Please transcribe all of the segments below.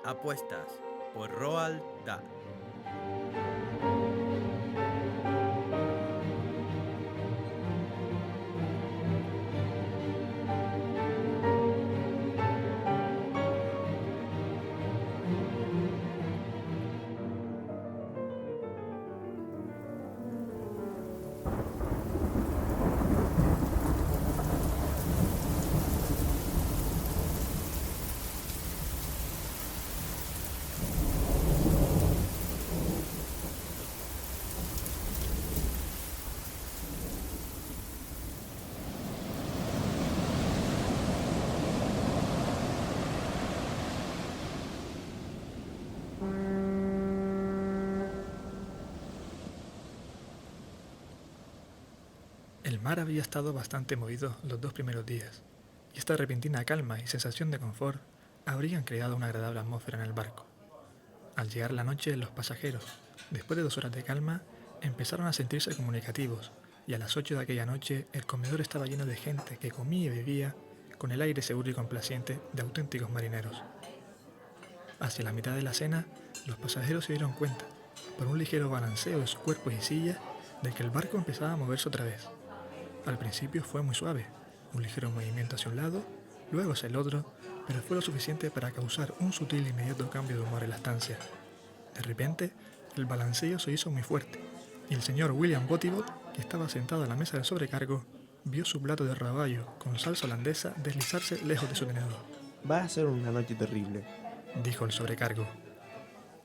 Apuestas por Roald Dahl. El mar había estado bastante movido los 2 primeros días, y esta repentina calma y sensación de confort habrían creado una agradable atmósfera en el barco. Al llegar la noche, los pasajeros, después de 2 horas de calma, empezaron a sentirse comunicativos, y a las 8 de aquella noche el comedor estaba lleno de gente que comía y bebía con el aire seguro y complaciente de auténticos marineros. Hacia la mitad de la cena, los pasajeros se dieron cuenta, por un ligero balanceo de sus cuerpos y sillas, de que el barco empezaba a moverse otra vez. Al principio fue muy suave, un ligero movimiento hacia un lado, luego hacia el otro, pero fue lo suficiente para causar un sutil e inmediato cambio de humor en la estancia. De repente, el balanceo se hizo muy fuerte, y el señor William Botibot, que estaba sentado a la mesa del sobrecargo, vio su plato de rodaballo con salsa holandesa deslizarse lejos de su tenedor. Va a ser una noche terrible, dijo el sobrecargo.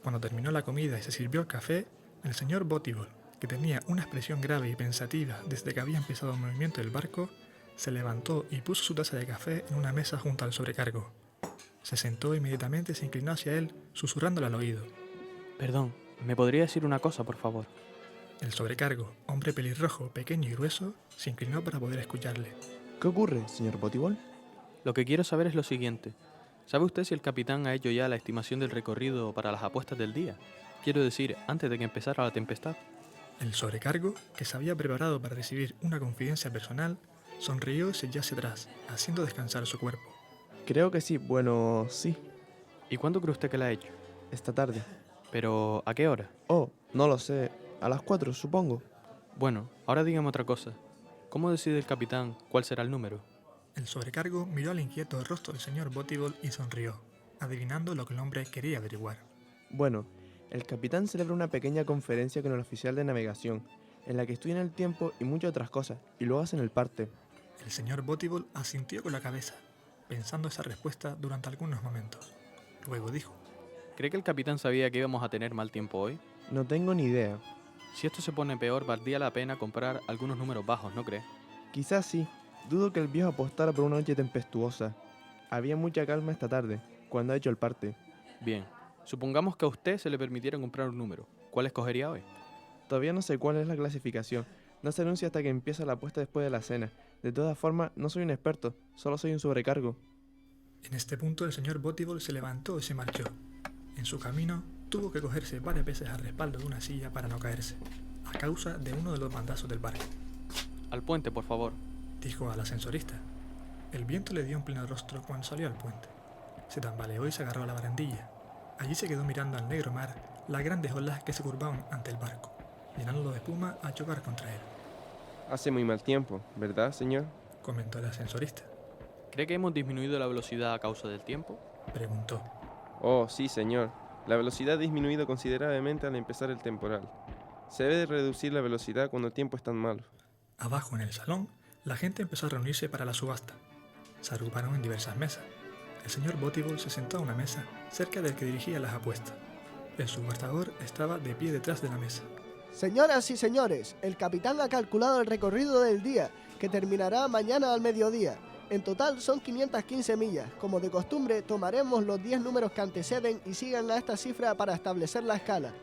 Cuando terminó la comida y se sirvió el café, el señor Botibot, que tenía una expresión grave y pensativa desde que había empezado el movimiento del barco, se levantó y puso su taza de café en una mesa junto al sobrecargo. Se sentó e inmediatamente se inclinó hacia él, susurrándole al oído. Perdón, ¿me podría decir una cosa, por favor? El sobrecargo, hombre pelirrojo, pequeño y grueso, se inclinó para poder escucharle. ¿Qué ocurre, señor Botibol? Lo que quiero saber es lo siguiente. ¿Sabe usted si el capitán ha hecho ya la estimación del recorrido para las apuestas del día? Quiero decir, antes de que empezara la tempestad. El sobrecargo, que se había preparado para recibir una confidencia personal, sonrió y se echó hacia atrás, haciendo descansar su cuerpo. Creo que sí, bueno, sí. ¿Y cuándo cree usted que la ha hecho? Esta tarde. ¿Pero a qué hora? Oh, no lo sé. A las 4, supongo. Bueno, ahora dígame otra cosa. ¿Cómo decide el capitán cuál será el número? El sobrecargo miró al inquieto rostro del señor Botibol y sonrió, adivinando lo que el hombre quería averiguar. Bueno, el capitán celebra una pequeña conferencia con el oficial de navegación, en la que estudian el tiempo y muchas otras cosas, y luego hacen el parte. El señor Botibol asintió con la cabeza, pensando esa respuesta durante algunos momentos. Luego dijo: ¿Cree que el capitán sabía que íbamos a tener mal tiempo hoy? No tengo ni idea. Si esto se pone peor, valdría la pena comprar algunos números bajos, ¿no cree? Quizás sí. Dudo que el viejo apostara por una noche tempestuosa. Había mucha calma esta tarde, cuando ha hecho el parte. Bien, supongamos que a usted se le permitiera comprar un número. ¿Cuál escogería hoy? Todavía no sé cuál es la clasificación. No se anuncia hasta que empieza la apuesta después de la cena. De todas formas, no soy un experto, solo soy un sobrecargo. En este punto el señor Botibol se levantó y se marchó. En su camino tuvo que cogerse varias veces al respaldo de una silla para no caerse, a causa de uno de los bandazos del barco. Al puente, por favor, dijo al ascensorista. El viento le dio en pleno rostro cuando salió al puente. Se tambaleó y se agarró a la barandilla. Allí se quedó mirando al negro mar las grandes olas que se curvaban ante el barco, llenándolo de espuma a chocar contra él. Hace muy mal tiempo, ¿verdad, señor? Comentó el ascensorista. ¿cree que hemos disminuido la velocidad a causa del tiempo? Preguntó. Oh, sí, señor. La velocidad ha disminuido considerablemente al empezar el temporal. Se debe reducir la velocidad cuando el tiempo es tan malo. Abajo en el salón, la gente empezó a reunirse para la subasta. Se agruparon en diversas mesas. El señor Botibol se sentó a una mesa cerca del que dirigía las apuestas. El subastador estaba de pie detrás de la mesa. Señoras y señores, el capitán ha calculado el recorrido del día, que terminará mañana al mediodía. En total son 515 millas. Como de costumbre, tomaremos los 10 números que anteceden y sigan a esta cifra para establecer la escala.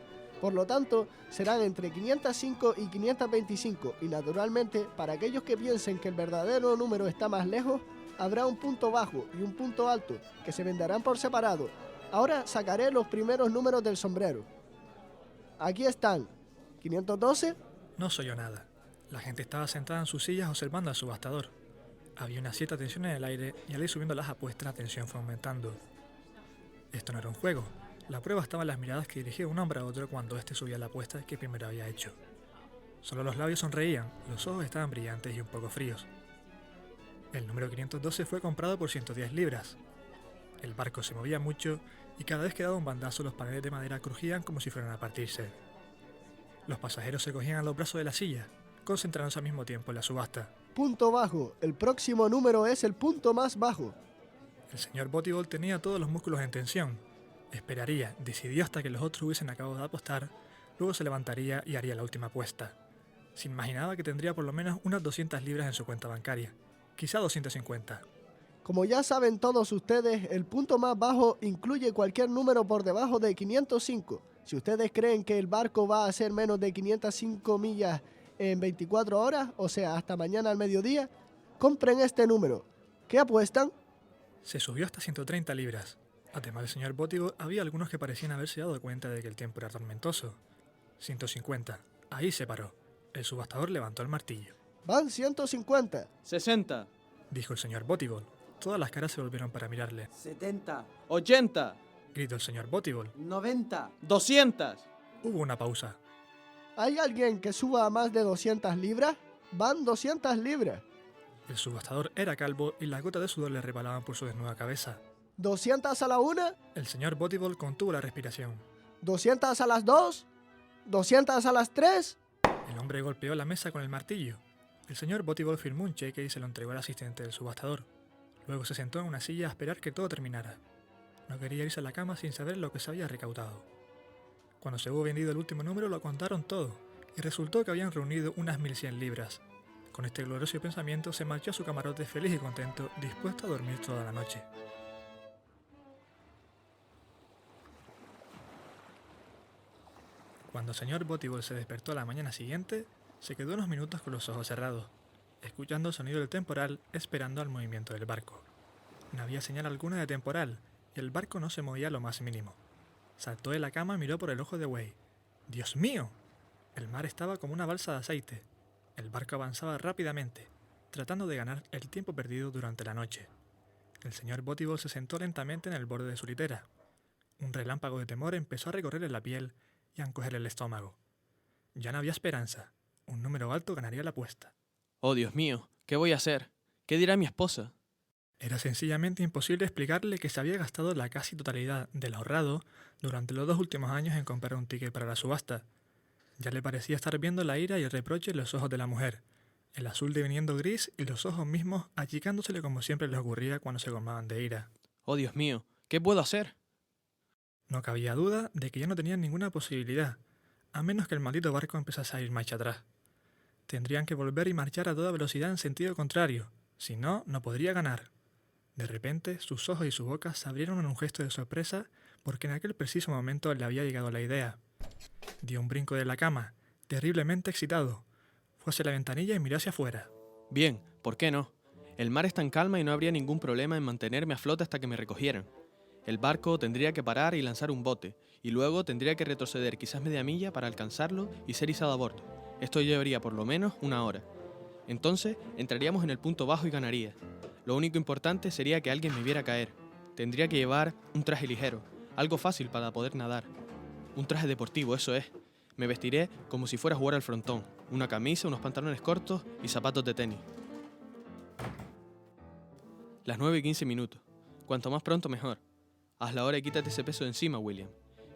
Por lo tanto, serán entre 505 y 525, y naturalmente, para aquellos que piensen que el verdadero número está más lejos, habrá un punto bajo y un punto alto, que se venderán por separado. Ahora sacaré los primeros números del sombrero. Aquí están. 512. No se oyó nada. La gente estaba sentada en sus sillas observando al subastador. Había una cierta tensión en el aire y al ir subiendo las apuestas la tensión fue aumentando. Esto no era un juego. La prueba estaba en las miradas que dirigía un hombre a otro cuando éste subía la apuesta que primero había hecho. Solo los labios sonreían, los ojos estaban brillantes y un poco fríos. El número 512 fue comprado por 110 libras. El barco se movía mucho y cada vez que daba un bandazo los paneles de madera crujían como si fueran a partirse. Los pasajeros se cogían a los brazos de la silla, concentrándose al mismo tiempo en la subasta. Punto bajo. El próximo número es el punto más bajo. El señor Botibol tenía todos los músculos en tensión. Esperaría, decidió hasta que los otros hubiesen acabado de apostar, luego se levantaría y haría la última apuesta. Se imaginaba que tendría por lo menos unas 200 libras en su cuenta bancaria, quizá 250. Como ya saben todos ustedes, el punto más bajo incluye cualquier número por debajo de 505. Si ustedes creen que el barco va a hacer menos de 505 millas en 24 horas, o sea, hasta mañana al mediodía, compren este número. ¿Qué apuestan? Se subió hasta 130 libras. Además del señor Botibol, había algunos que parecían haberse dado cuenta de que el tiempo era tormentoso. 150. Ahí se paró. El subastador levantó el martillo. Van 150. 60, Dijo el señor Botibol. Todas las caras se volvieron para mirarle. 70, 80, Gritó el señor Botibol. 90, 200. Hubo una pausa. ¿Hay alguien que suba a más de 200 libras? Van 200 libras. El subastador era calvo y las gotas de sudor le resbalaban por su desnuda cabeza. 200 a la 1, El señor Botibol contuvo la respiración. 200 a las 2, 200 a las 3. El hombre golpeó la mesa con el martillo. El señor Botibol firmó un cheque y se lo entregó al asistente del subastador. Luego se sentó en una silla a esperar que todo terminara. No quería irse a la cama sin saber lo que se había recaudado. Cuando se hubo vendido el último número lo contaron todo, y resultó que habían reunido unas 1100 libras. Con este glorioso pensamiento se marchó a su camarote feliz y contento, dispuesto a dormir toda la noche. Cuando el señor Botibol se despertó a la mañana siguiente, se quedó unos minutos con los ojos cerrados, escuchando el sonido del temporal, esperando al movimiento del barco. No había señal alguna de temporal, y el barco no se movía lo más mínimo. Saltó de la cama y miró por el ojo de buey. ¡Dios mío! El mar estaba como una balsa de aceite. El barco avanzaba rápidamente, tratando de ganar el tiempo perdido durante la noche. El señor Botibol se sentó lentamente en el borde de su litera. Un relámpago de temor empezó a recorrerle la piel y a encogerle el estómago. Ya no había esperanza. Un número alto ganaría la apuesta. Oh, Dios mío, ¿qué voy a hacer? ¿Qué dirá mi esposa? Era sencillamente imposible explicarle que se había gastado la casi totalidad del ahorrado durante los 2 últimos años en comprar un ticket para la subasta. Ya le parecía estar viendo la ira y el reproche en los ojos de la mujer, el azul deviniendo gris y los ojos mismos achicándosele como siempre les ocurría cuando se colmaban de ira. Oh, Dios mío, ¿qué puedo hacer? No cabía duda de que ya no tenían ninguna posibilidad, a menos que el maldito barco empezase a ir marcha atrás. Tendrían que volver y marchar a toda velocidad en sentido contrario, si no, no podría ganar. De repente, sus ojos y su boca se abrieron en un gesto de sorpresa porque en aquel preciso momento le había llegado la idea. Dio un brinco de la cama, terriblemente excitado. Fue hacia la ventanilla y miró hacia afuera. Bien, ¿por qué no? El mar está en calma y no habría ningún problema en mantenerme a flote hasta que me recogieran. El barco tendría que parar y lanzar un bote, y luego tendría que retroceder quizás media milla para alcanzarlo y ser izado a bordo. Esto llevaría por lo menos 1 hora. Entonces, entraríamos en el punto bajo y ganaría. Lo único importante sería que alguien me viera caer. Tendría que llevar un traje ligero, algo fácil para poder nadar. Un traje deportivo, eso es. Me vestiré como si fuera a jugar al frontón, una camisa, unos pantalones cortos y zapatos de tenis. Las 9:15. Cuanto más pronto mejor. Haz la hora y quítate ese peso de encima, William.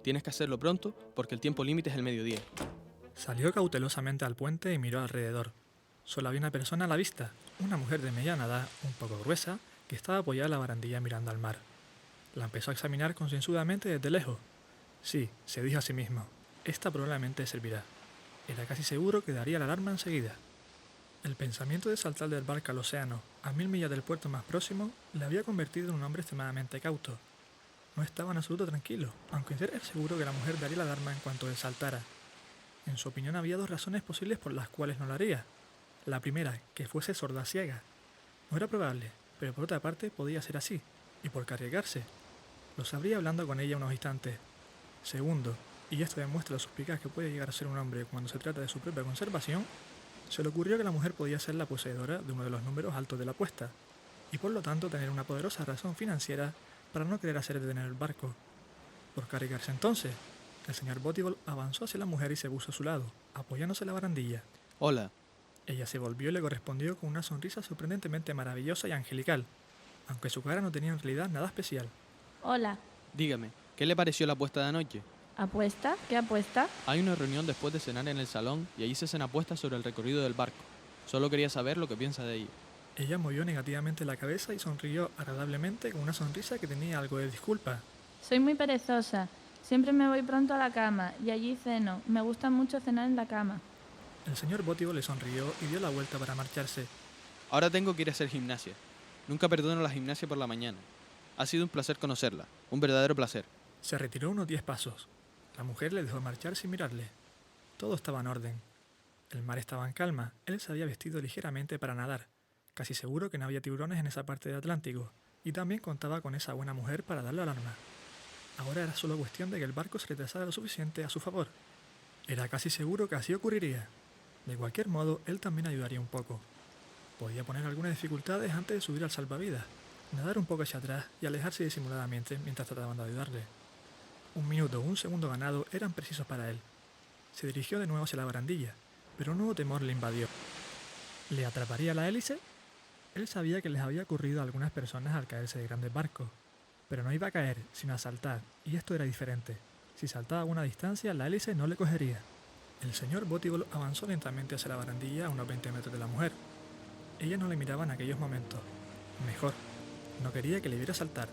Tienes que hacerlo pronto porque el tiempo límite es el mediodía. Salió cautelosamente al puente y miró alrededor. Solo había una persona a la vista, una mujer de mediana edad, un poco gruesa, que estaba apoyada en la barandilla mirando al mar. La empezó a examinar concienzudamente desde lejos. Sí, se dijo a sí mismo, esta probablemente servirá. Era casi seguro que daría la alarma enseguida. El pensamiento de saltar del barco al océano, a 1000 millas del puerto más próximo, le había convertido en un hombre extremadamente cauto. No estaba en absoluto tranquilo, aunque era seguro que la mujer daría la alarma en cuanto él saltara. En su opinión había 2 razones posibles por las cuales no lo haría. La primera, que fuese sorda ciega. No era probable, pero por otra parte podía ser así, y por qué arriesgarse. Lo sabría hablando con ella unos instantes. Segundo, y esto demuestra lo suspicaz que puede llegar a ser un hombre cuando se trata de su propia conservación, se le ocurrió que la mujer podía ser la poseedora de uno de los números altos de la apuesta, y por lo tanto tener una poderosa razón financiera para no querer hacer detener el barco. Por cargarse entonces, el señor Botibol avanzó hacia la mujer y se puso a su lado, apoyándose en la barandilla. Hola. Ella se volvió y le correspondió con una sonrisa sorprendentemente maravillosa y angelical, aunque su cara no tenía en realidad nada especial. Hola. Dígame, ¿qué le pareció la apuesta de anoche? ¿Apuesta? ¿Qué apuesta? Hay una reunión después de cenar en el salón y allí se hacen apuestas sobre el recorrido del barco. Solo quería saber lo que piensa de ello. Ella movió negativamente la cabeza y sonrió agradablemente con una sonrisa que tenía algo de disculpa. Soy muy perezosa. Siempre me voy pronto a la cama y allí ceno. Me gusta mucho cenar en la cama. El señor Botibol le sonrió y dio la vuelta para marcharse. Ahora tengo que ir a hacer gimnasia. Nunca perdono la gimnasia por la mañana. Ha sido un placer conocerla. Un verdadero placer. Se retiró unos 10 pasos. La mujer le dejó marchar sin mirarle. Todo estaba en orden. El mar estaba en calma. Él se había vestido ligeramente para nadar. Casi seguro que no había tiburones en esa parte del Atlántico. Y también contaba con esa buena mujer para darle alarma. Ahora era solo cuestión de que el barco se retrasara lo suficiente a su favor. Era casi seguro que así ocurriría. De cualquier modo, él también ayudaría un poco. Podía poner algunas dificultades antes de subir al salvavidas, nadar un poco hacia atrás y alejarse disimuladamente mientras trataban de ayudarle. 1 minuto o 1 segundo ganado eran precisos para él. Se dirigió de nuevo hacia la barandilla, pero un nuevo temor le invadió. ¿Le atraparía la hélice? Él sabía que les había ocurrido a algunas personas al caerse de grandes barcos, pero no iba a caer, sino a saltar, y esto era diferente. Si saltaba a una distancia, la hélice no le cogería. El señor Botibol avanzó lentamente hacia la barandilla a unos 20 metros de la mujer. Ella no le miraba en aquellos momentos. Mejor, no quería que le viera saltar.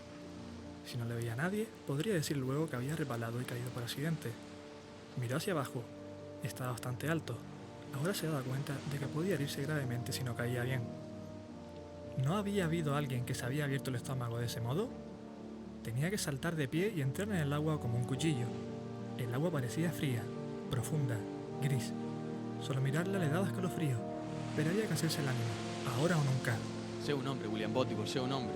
Si no le veía a nadie, podría decir luego que había resbalado y caído por accidente. Miró hacia abajo. Estaba bastante alto. Ahora se daba cuenta de que podía herirse gravemente si no caía bien. ¿No había habido alguien que se había abierto el estómago de ese modo? Tenía que saltar de pie y entrar en el agua como un cuchillo. El agua parecía fría, profunda, gris. Solo mirarla le daba escalofrío, pero había que hacerse el ánimo, ahora o nunca. Sé un hombre, William Botibol, sé un hombre.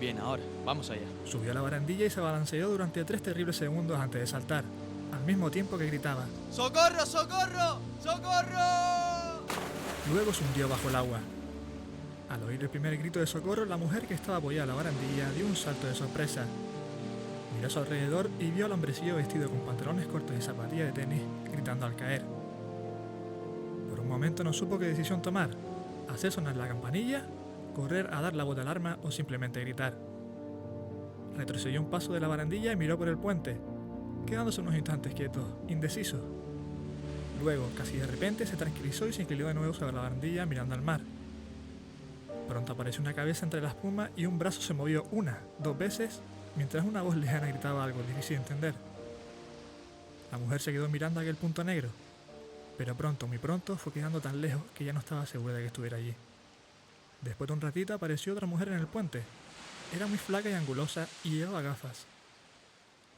Bien, ahora, vamos allá. Subió a la barandilla y se balanceó durante 3 terribles segundos antes de saltar, al mismo tiempo que gritaba: ¡Socorro, socorro, socorro! Luego se hundió bajo el agua. Al oír el primer grito de socorro, la mujer que estaba apoyada a la barandilla dio un salto de sorpresa. Miró a su alrededor y vio al hombrecillo vestido con pantalones cortos y zapatillas de tenis, gritando al caer. Por un momento no supo qué decisión tomar: hacer sonar la campanilla, correr a dar la voz de alarma o simplemente gritar. Retrocedió un paso de la barandilla y miró por el puente, quedándose unos instantes quieto, indeciso. Luego, casi de repente, se tranquilizó y se inclinó de nuevo sobre la barandilla mirando al mar. Pronto apareció una cabeza entre la espuma y un brazo se movió 1, 2 veces, mientras una voz lejana gritaba algo difícil de entender. La mujer se quedó mirando aquel punto negro, pero pronto, muy pronto, fue quedando tan lejos que ya no estaba segura de que estuviera allí. Después de un ratito apareció otra mujer en el puente. Era muy flaca y angulosa y llevaba gafas.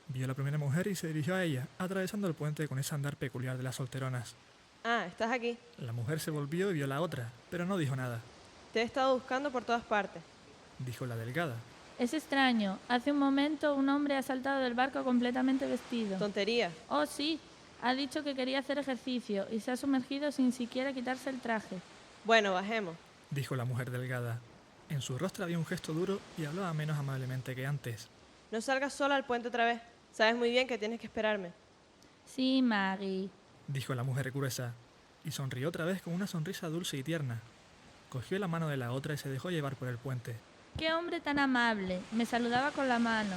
Vio a la primera mujer y se dirigió a ella, atravesando el puente con ese andar peculiar de las solteronas. Ah, estás aquí. La mujer se volvió y vio a la otra, pero no dijo nada. Te he estado buscando por todas partes. Dijo la delgada. Es extraño. Hace un momento un hombre ha saltado del barco completamente vestido. Tontería. Oh, sí. Ha dicho que quería hacer ejercicio y se ha sumergido sin siquiera quitarse el traje. Bueno, bajemos. Dijo la mujer delgada. En su rostro había un gesto duro y hablaba menos amablemente que antes. No salgas sola al puente otra vez. Sabes muy bien que tienes que esperarme. Sí, Maggie. Dijo la mujer gruesa, y sonrió otra vez con una sonrisa dulce y tierna. Cogió la mano de la otra y se dejó llevar por el puente. Qué hombre tan amable. Me saludaba con la mano.